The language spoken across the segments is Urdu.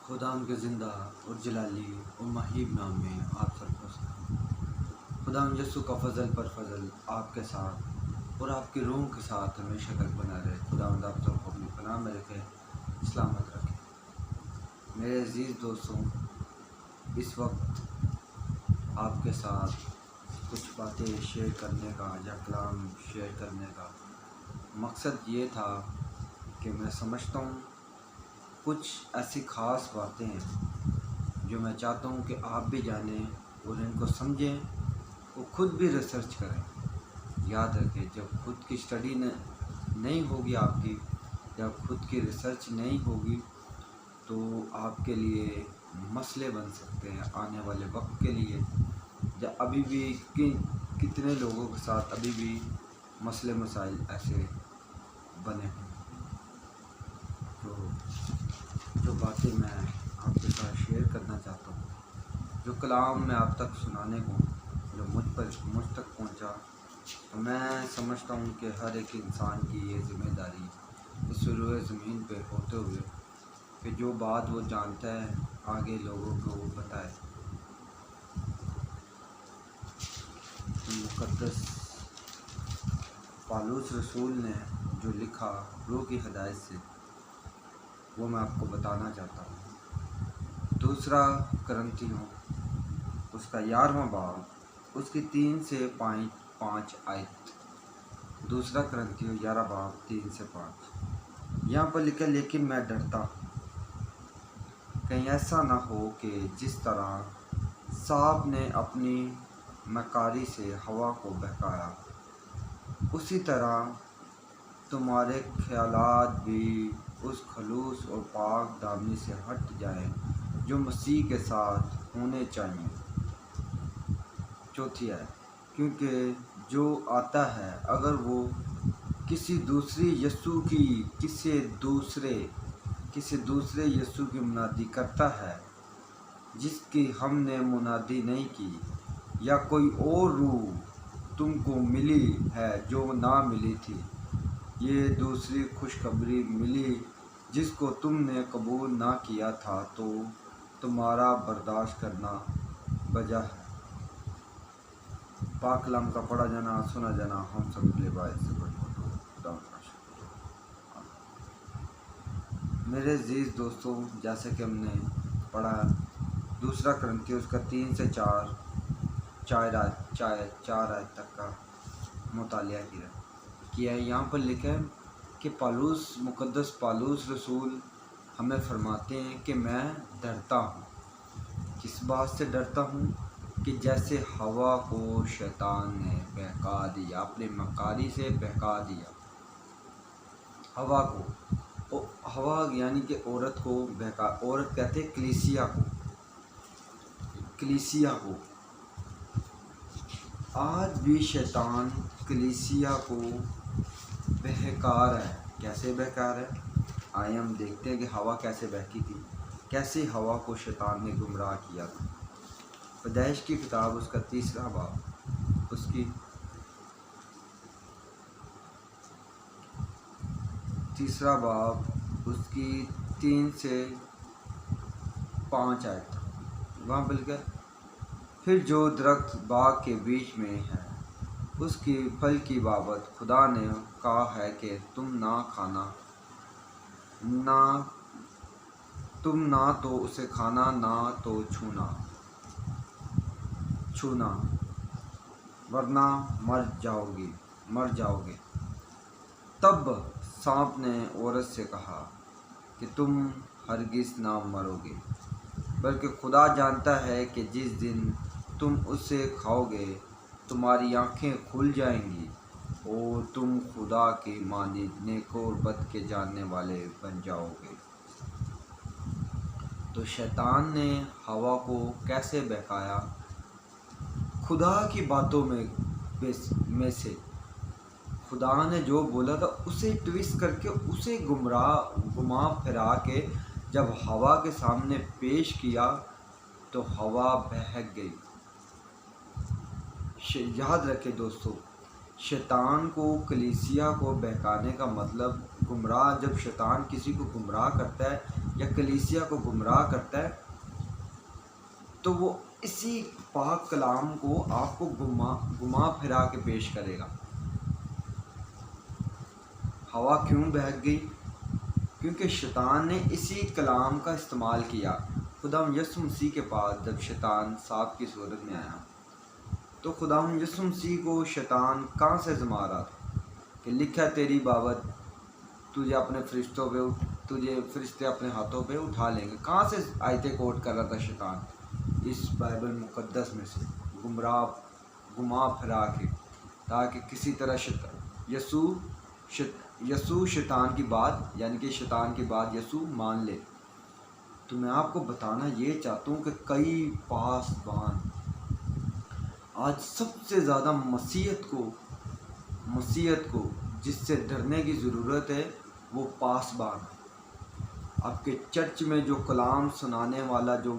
خدا ان کے زندہ اور جلالی اور مہیب نام میں آپ سب کو سلام۔ خدا ان یسوع کا فضل پر فضل آپ کے ساتھ اور آپ کی روح کے ساتھ ہمیشہ تک بنا رہے۔ خدا ان آپ سب کو اپنی پناہ میں رکھے، سلامت رکھے۔ میرے عزیز دوستوں، اس وقت آپ کے ساتھ کچھ باتیں شیئر کرنے کا یا کلام شیئر کرنے کا مقصد یہ تھا کہ میں سمجھتا ہوں کچھ ایسی خاص باتیں ہیں جو میں چاہتا ہوں کہ آپ بھی جانیں اور ان کو سمجھیں اور خود بھی ریسرچ کریں۔ یاد رکھیں، جب خود کی اسٹڈی نہیں ہوگی آپ کی، جب خود کی ریسرچ نہیں ہوگی تو آپ کے لیے مسئلے بن سکتے ہیں آنے والے وقت کے لیے۔ یا ابھی بھی کتنے لوگوں کے ساتھ ابھی بھی مسئلے مسائل ایسے بنے ہیں۔ تو جو باتیں میں آپ کے ساتھ شیئر کرنا چاہتا ہوں، جو کلام میں آپ تک سنانے کو جو مجھ تک پہنچا، تو میں سمجھتا ہوں کہ ہر ایک انسان کی یہ ذمہ داری اس روئے زمین پہ ہوتے ہوئے کہ جو بات وہ جانتا ہے آگے لوگوں کو وہ بتائے۔ مقدس پالوس رسول نے جو لکھا روح کی ہدایت سے، وہ میں آپ کو بتانا چاہتا ہوں۔ دوسرا کرنتھیوں اس کا 11واں باب، اس کی 3 سے 5 آیت۔ دوسرا کرنتھیوں 11 باب 3 سے 5 یہاں پر لکھا، لیکن میں ڈرتا ہوں کہیں ایسا نہ ہو کہ جس طرح سانپ نے اپنی مکاری سے ہوا کو بہکایا، اسی طرح تمہارے خیالات بھی اس خلوص اور پاک دامنی سے ہٹ جائیں جو مسیح کے ساتھ ہونے چاہیے۔ چوتھی ہے، کیونکہ جو آتا ہے اگر وہ کسی دوسرے یسوع کی منادی کرتا ہے جس کی ہم نے منادی نہیں کی، یا کوئی اور روح تم کو ملی ہے جو نہ ملی تھی، یہ دوسری خوشخبری ملی جس کو تم نے قبول نہ کیا تھا، تو تمہارا برداشت کرنا بجا ہے۔ پاک کلام کا پڑھا جانا، سنا جانا ہم سب کے لیے باعث سے برکت ہو۔ خدا کا شکر۔ میرے عزیز دوستوں، جیسے کہ ہم نے پڑھا دوسرا کرنتھیوں اس کا 3 سے 4 آیت تک کا مطالعہ کیا ہے۔ یہاں پر لکھا ہے کہ مقدس پالوس رسول ہمیں فرماتے ہیں کہ میں ڈرتا ہوں۔ کس بات سے ڈرتا ہوں؟ کہ جیسے ہوا کو شیطان نے بہکا دیا، اپنے مکاری سے بہکا دیا۔ ہوا یعنی کہ عورت کو بہکا، عورت کہتے ہیں کلیسیا کو۔ آج بھی شیطان کلیسیا کو بہکا رہا ہے۔ کیسے بہکا رہا ہے؟ آئے ہم دیکھتے ہیں کہ ہوا کیسے بہکی تھی، کیسے ہوا کو شیطان نے گمراہ کیا تھا۔ پیدائش کی کتاب اس کا 3 باب، اس کی 3 باب اس کی 3 سے 5 آیت۔ وہاں بل کر پھر جو درخت باغ کے بیچ میں ہے اس کی پھل کی بابت خدا نے کہا ہے کہ تم نہ تو اسے کھانا نہ تو چھونا ورنہ مر جاؤ گے۔ تب سانپ نے عورت سے کہا کہ تم ہرگز نہ مرو گے، بلکہ خدا جانتا ہے کہ جس دن تم اسے کھاؤ گے تمہاری آنکھیں کھل جائیں گی اور تم خدا کی مانند نیک اور بد کے جاننے والے بن جاؤ گے۔ تو شیطان نے ہوا کو کیسے بہکایا؟ خدا کی باتوں میں سے خدا نے جو بولا تھا اسے ٹویسٹ کر کے، اسے گھما پھرا کے جب ہوا کے سامنے پیش کیا تو ہوا بہک گئی۔ یاد رکھے دوستو، شیطان کو کلیسیا کو بہکانے کا مطلب گمراہ، جب شیطان کسی کو گمراہ کرتا ہے یا کلیسیا کو گمراہ کرتا ہے تو وہ اسی پاک کلام کو آپ کو گما پھرا کے پیش کرے گا۔ ہوا کیوں بہک گئی؟ کیونکہ شیطان نے اسی کلام کا استعمال کیا۔ خداوند یسوع مسیح کے پاس جب شیطان سانپ کی صورت میں آیا تو خداوند یسوع مسیح کو شیطان کہاں سے آزما رہا تھا کہ لکھا ہے تیری بابت تجھے اپنے فرشتوں پہ تجھے فرشتے اپنے ہاتھوں پہ اٹھا لیں گے۔ کہاں سے آیتیں کوٹ کر رہا تھا شیطان؟ اس بائبل مقدس میں سے گما پھرا کے، تاکہ کسی طرح یسوع شیطان کی بات، یعنی کہ شیطان کی بات یسوع مان لے۔ تو میں آپ کو بتانا یہ چاہتا ہوں کہ کئی پاسبان آج سب سے زیادہ مسیحیت کو جس سے ڈرنے کی ضرورت ہے وہ پاسبان۔ آپ کے چرچ میں جو کلام سنانے والا، جو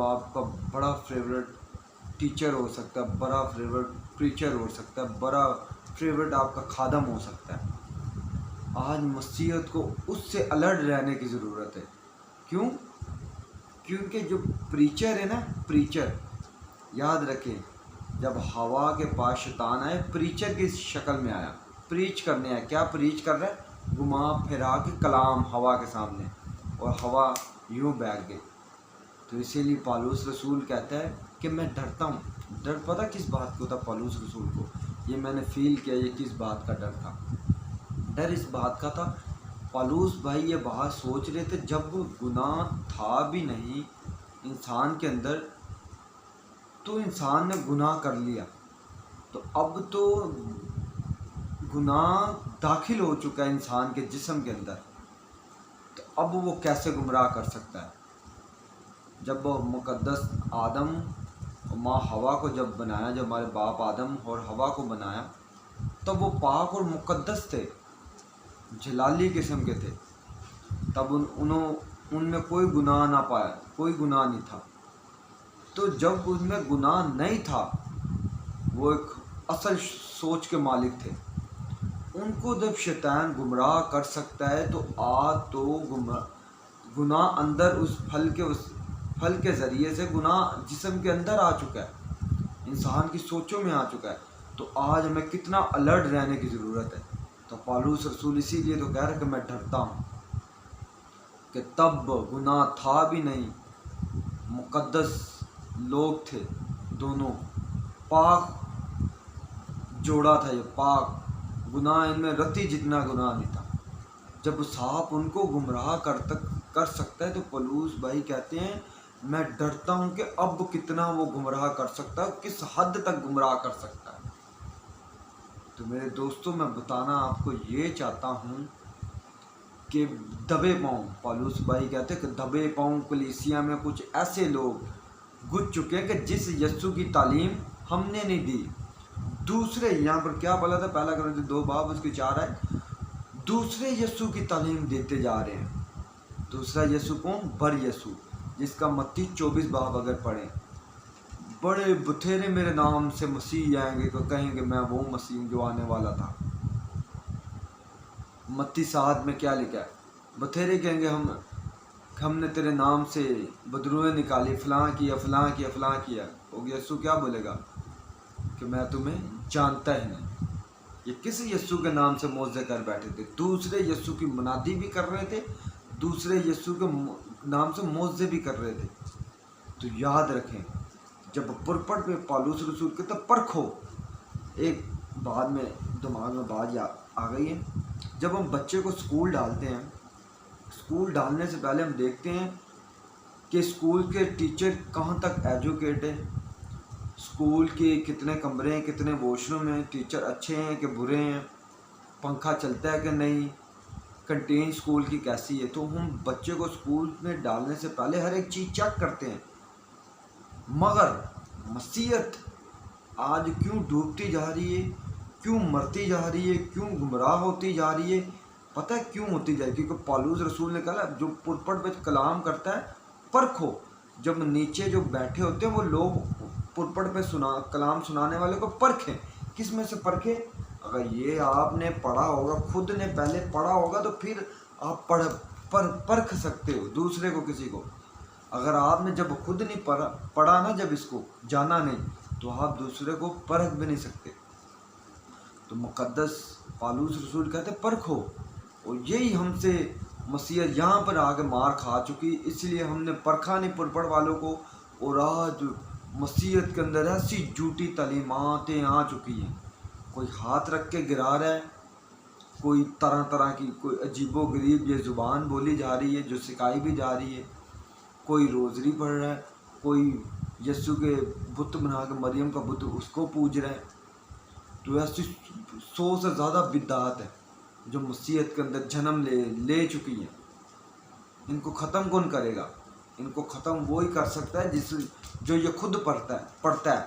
آپ کا بڑا فیورٹ ٹیچر ہو سکتا ہے، بڑا فیورٹ پریچر ہو سکتا ہے، بڑا فیورٹ آپ کا خادم ہو سکتا ہے، آج مسیحیت کو اس سے الرٹ رہنے کی ضرورت ہے۔ کیوں؟ کیونکہ جو پریچر ہے نا، پریچر یاد رکھیں، جب ہوا کے پاس شیطان آئے پریچر کی شکل میں آیا، پریچ کرنے آیا۔ کیا پریچ کر رہا ہے؟ گما پھرا کے کلام ہوا کے سامنے، اور ہوا یوں بیٹھ گئی۔ تو اسی لیے پالوس رسول کہتا ہے کہ میں ڈرتا ہوں۔ ڈر پتہ کس بات کو تھا پالوس رسول کو؟ یہ میں نے فیل کیا، یہ کس بات کا ڈر تھا؟ ڈر اس بات کا تھا، پالوس بھائی یہ بات سوچ رہے تھے جب گناہ تھا بھی نہیں انسان کے اندر، تو انسان نے گناہ کر لیا، تو اب تو گناہ داخل ہو چکا ہے انسان کے جسم کے اندر، تو اب وہ کیسے گمراہ کر سکتا ہے؟ جب وہ مقدس آدم اور ماں ہوا کو جب بنایا، جب ہمارے باپ آدم اور ہوا کو بنایا، تب وہ پاک اور مقدس تھے، جلالی قسم کے تھے، تب ان میں کوئی گناہ نہ پایا، کوئی گناہ نہیں تھا۔ تو جب ان میں گناہ نہیں تھا، وہ ایک اصل سوچ کے مالک تھے، ان کو جب شیطان گمراہ کر سکتا ہے تو تو گناہ اندر اس پھل کے ذریعے سے گناہ جسم کے اندر آ چکا ہے، انسان کی سوچوں میں آ چکا ہے، تو آج ہمیں کتنا الرٹ رہنے کی ضرورت ہے۔ تو پالوس رسول اسی لیے تو کہہ رہا ہے کہ میں ڈرتا ہوں کہ تب گناہ تھا بھی نہیں، مقدس لوگ تھے، دونوں پاک جوڑا تھا، یہ پاک، گناہ ان میں رتی جتنا گناہ نہیں تھا۔ جب سانپ ان کو گمراہ کر سکتا ہے تو پالوس بھائی کہتے ہیں میں ڈرتا ہوں کہ اب کتنا وہ گمراہ کر سکتا ہے، کس حد تک گمراہ کر سکتا ہے۔ تو میرے دوستوں میں بتانا آپ کو یہ چاہتا ہوں کہ دبے پاؤں، پالوس بھائی کہتے ہیں کہ دبے پاؤں کلیسیا میں کچھ ایسے لوگ گھس چکے ہیں کہ جس یسوع کی تعلیم ہم نے نہیں دی، دوسرے یہاں پر کیا بولا تھا، پہلا کرنتی 2:4 ہے، دوسرے یسوع کی تعلیم دیتے جا رہے ہیں۔ دوسرا یسوع کون؟ بر یسوع، جس کا متی 24 باب اگر پڑھیں، بڑے بتھیرے میرے نام سے مسیح آئیں گے تو کہیں گے میں وہ مسیح جو آنے والا تھا۔ متی 7 میں کیا لکھا ہے؟ بتھیرے کہیں گے ہم نے تیرے نام سے بدروہیں نکالی، فلاں کیا فلاں کیا فلاں کیا۔ یسوع کیا بولے گا کہ میں تمہیں جانتا ہی نہیں۔ یہ کس یسوع کے نام سے معجزے کر بیٹھے تھے؟ دوسرے یسوع کی منادی بھی کر رہے تھے، دوسرے یسوع کے نام سے معجزے بھی کر رہے تھے۔ تو یاد رکھیں، جب پرپٹ پہ پالوس رسول کہتا پرکھو، ایک بعد میں دماغ میں بات آ گئی ہے، جب ہم بچے کو اسکول ڈالتے ہیں، اسکول ڈالنے سے پہلے ہم دیکھتے ہیں کہ اسکول کے ٹیچر کہاں تک ایجوکیٹ ہیں، اسکول کے کتنے کمرے ہیں، کتنے واش روم ہیں، ٹیچر اچھے ہیں کہ برے ہیں، پنکھا چلتا ہے کہ نہیں، کنٹین اسکول کی کیسی ہے۔ تو ہم بچے کو اسکول میں ڈالنے سے پہلے ہر ایک چیز چیک کرتے ہیں، مگر مسیحیت آج کیوں ڈوبتی جا رہی ہے، کیوں مرتی جا رہی ہے، کیوں گمراہ ہوتی جا رہی ہے؟ پتہ ہے کیوں ہوتی جائے؟ کیونکہ پالوس رسول نے کہا جو پلپٹ پہ کلام کرتا ہے پرکھو۔ جب نیچے جو بیٹھے ہوتے ہیں وہ لوگ پلپٹ پہ کلام سنانے والے کو پرکھیں کس میں سے پرکھے؟ اگر یہ آپ نے پڑھا ہوگا، خود نے پہلے پڑھا ہوگا تو پھر آپ پرکھ سکتے ہو دوسرے کو، کسی کو۔ اگر آپ نے جب خود نہیں پڑھا نا، جب اس کو جانا نہیں، تو آپ دوسرے کو پرکھ بھی نہیں سکتے۔ تو مقدس پالوس رسول کہتے پرکھو، اور یہی ہم سے مسیحیت یہاں پر آ کے مار کھا چکی، اس لیے ہم نے پرکھا نہیں پڑھ والوں کو۔ اور آج مسیحیت کے اندر ایسی جھوٹی تعلیماتیں آ چکی ہیں، کوئی ہاتھ رکھ کے گرا رہا ہے، کوئی طرح طرح کی، کوئی عجیب و غریب یہ زبان بولی جا رہی ہے جو سکھائی بھی جا رہی ہے، کوئی روزری پڑھ رہا ہے، کوئی یسوع کے بت بنا کے مریم کا بت اس کو پوج رہا ہے۔ تو ایسی 100 سے زیادہ بدعات ہیں جو مسیحیت کے اندر جنم لے چکی ہیں۔ ان کو ختم کون کرے گا؟ ان کو ختم وہی کر سکتا ہے جو یہ خود پڑھتا ہے۔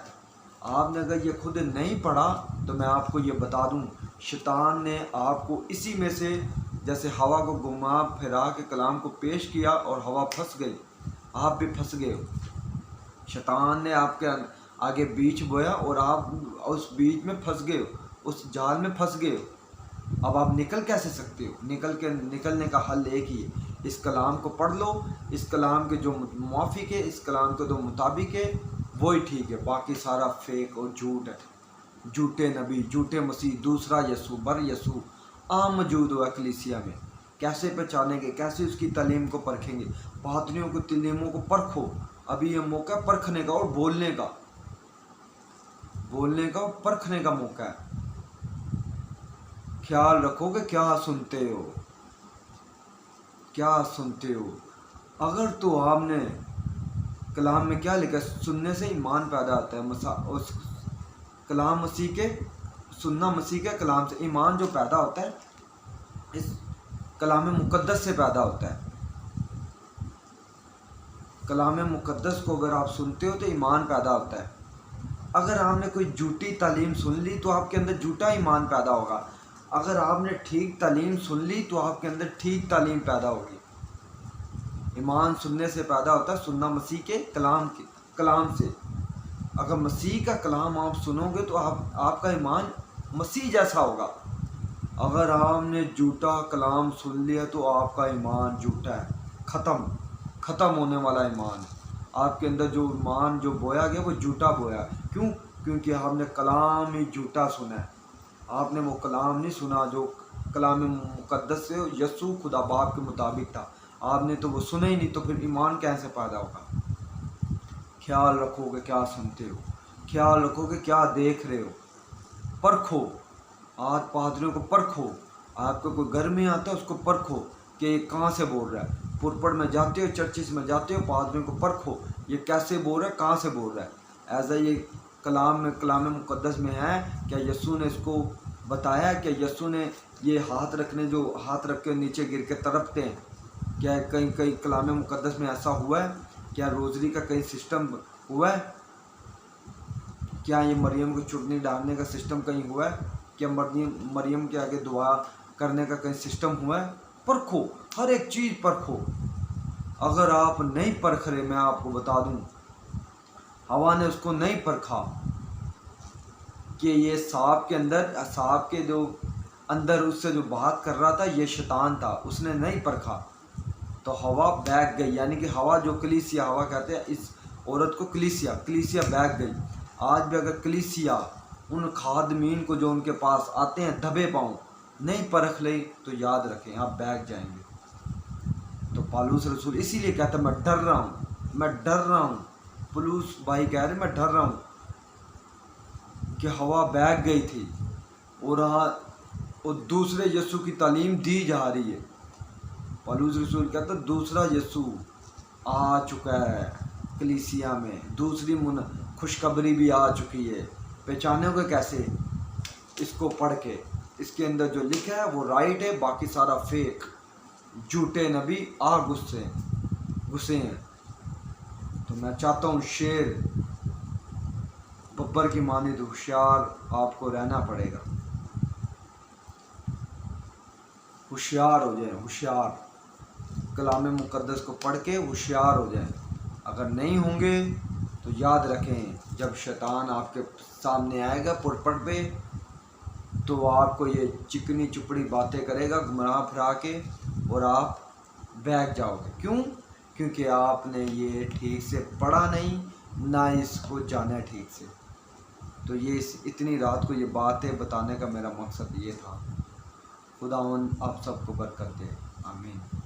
آپ نے اگر یہ خود نہیں پڑھا تو میں آپ کو یہ بتا دوں، شیطان نے آپ کو اسی میں سے، جیسے ہوا کو گھما پھرا کے کلام کو پیش کیا اور ہوا پھنس گئی، آپ بھی پھنس گئے ہو۔ شیطان نے آپ کے آگے بیج بویا اور آپ اس بیج میں پھنس گئے ہو، اس جال میں پھنس گئے ہو۔ اب آپ نکل کیسے سکتے ہو؟ نکلنے کا حل ایک ہی ہے، اس کلام کو پڑھ لو، اس کلام کے جو موافق ہے، اس کلام کے جو مطابق ہے وہی ٹھیک ہے، باقی سارا فیک اور جھوٹ ہے۔ جھوٹے نبی، جھوٹے مسیح، دوسرا یسوع، بر یسوع عام موجود ہوا کلیسیا میں۔ کیسے پہچانیں گے؟ کیسے اس کی تعلیم کو پرکھیں گے؟ پادریوں کی تعلیموں کو پرکھو، ابھی یہ موقع ہے پرکھنے کا اور بولنے کا اور پرکھنے کا موقع ہے۔ خیال رکھو کہ کیا سنتے ہو۔ اگر تو آپ نے کلام میں کیا لکھا ہے، سننے سے ایمان پیدا ہوتا ہے، اس کلام مسیح کے، سننا مسیح کے کلام سے، ایمان جو پیدا ہوتا ہے اس کلام مقدس سے پیدا ہوتا ہے۔ کلام مقدس کو اگر آپ سنتے ہو تو ایمان پیدا ہوتا ہے۔ اگر آپ نے کوئی جھوٹی تعلیم سن لی تو آپ کے اندر جھوٹا ایمان پیدا ہوگا، اگر آپ نے ٹھیک تعلیم سن لی تو آپ کے اندر ٹھیک تعلیم پیدا ہوگی۔ ایمان سننے سے پیدا ہوتا ہے، سننا مسیح کے کلام سے۔ اگر مسیح کا کلام آپ سنو گے تو آپ کا ایمان مسیح جیسا ہوگا۔ اگر آپ نے جھوٹا کلام سن لیا تو آپ کا ایمان جھوٹا ہے، ختم ہونے والا ایمان ہے۔ آپ کے اندر جو ایمان جو بویا گیا وہ جھوٹا بویا۔ کیوں؟ کیونکہ آپ نے کلام ہی جھوٹا سنا ہے۔ آپ نے وہ کلام نہیں سنا جو کلام مقدس سے یسوع خدا باپ کے مطابق تھا، آپ نے تو وہ سنا ہی نہیں، تو پھر ایمان کیسے پیدا ہوگا؟ خیال رکھو کہ کیا سنتے ہو، خیال رکھو کہ کیا دیکھ رہے ہو۔ پرکھو، آج پادریوں کو پرکھو، آپ کو کوئی گھر میں آتا ہے اس کو پرکھو کہ یہ کہاں سے بول رہا ہے۔ پرپڑ میں جاتے ہو، چرچز میں جاتے ہو، پادریوں کو پرکھو یہ کیسے بول رہا ہے، کہاں سے بول رہا ہے۔ ایسا یہ کلام مقدس میں ہے، کیا یسوع نے اس کو بتایا؟ کہ یسوع نے یہ ہاتھ رکھ کے نیچے گر کے تڑپتے ہیں، کیا کہیں کلام مقدس میں ایسا ہوا ہے؟ کیا روزری کا کہیں سسٹم ہوا ہے؟ کیا یہ مریم کو چٹنی ڈالنے کا سسٹم کہیں ہوا ہے؟ کیا مریم کے آگے دعا کرنے کا کہیں سسٹم ہوا ہے؟ پرکھو، ہر ایک چیز پرکھو۔ اگر آپ نہیں پرکھ رہے، میں آپ کو بتا دوں، ہوا نے اس کو نہیں پرکھا کہ یہ سانپ کے جو اندر اس سے جو بات کر رہا تھا یہ شیطان تھا، اس نے نہیں پرکھا تو ہوا بیٹھ گئی، یعنی کہ ہوا جو کلیسیا، ہوا کہتے ہیں اس عورت کو کلیسیا بیٹھ گئی۔ آج بھی اگر کلیسیا ان خادمین کو جو ان کے پاس آتے ہیں دبے پاؤں نہیں پرکھ لے تو یاد رکھیں آپ بیٹھ جائیں گے۔ تو پالوس رسول اسی لیے کہتا ہے میں ڈر رہا ہوں، پولس بھائی کہہ رہے میں ڈر رہا ہوں کہ ہوا بیٹھ گئی تھی اور دوسرے یسوع کی تعلیم دی جا رہی ہے۔ پالوس رسول کہتا ہے دوسرا یسوع آ چکا ہے کلیسیا میں، دوسری خوشخبری بھی آ چکی ہے۔ پہچانے گے کیسے؟ اس کو پڑھ کے، اس کے اندر جو لکھا ہے وہ رائٹ ہے، باقی سارا فیک، جھوٹے نبی گھسے ہیں۔ تو میں چاہتا ہوں شیر ببر کی مانند ہوشیار آپ کو رہنا پڑے گا، ہوشیار ہو جائیں، ہوشیار کلام مقدس کو پڑھ کے ہوشیار ہو جائیں۔ اگر نہیں ہوں گے تو یاد رکھیں جب شیطان آپ کے سامنے آئے گا پٹ پہ تو آپ کو یہ چکنی چپڑی باتیں کرے گا گمراہ پھرا کے اور آپ بیٹھ جاؤ گے. کیوں؟ کیونکہ آپ نے یہ ٹھیک سے پڑھا نہیں نہ اس کو جانا ٹھیک سے. تو یہ اتنی رات کو یہ باتیں بتانے کا میرا مقصد یہ تھا. خداوند آپ سب کو برکت دے. آمین.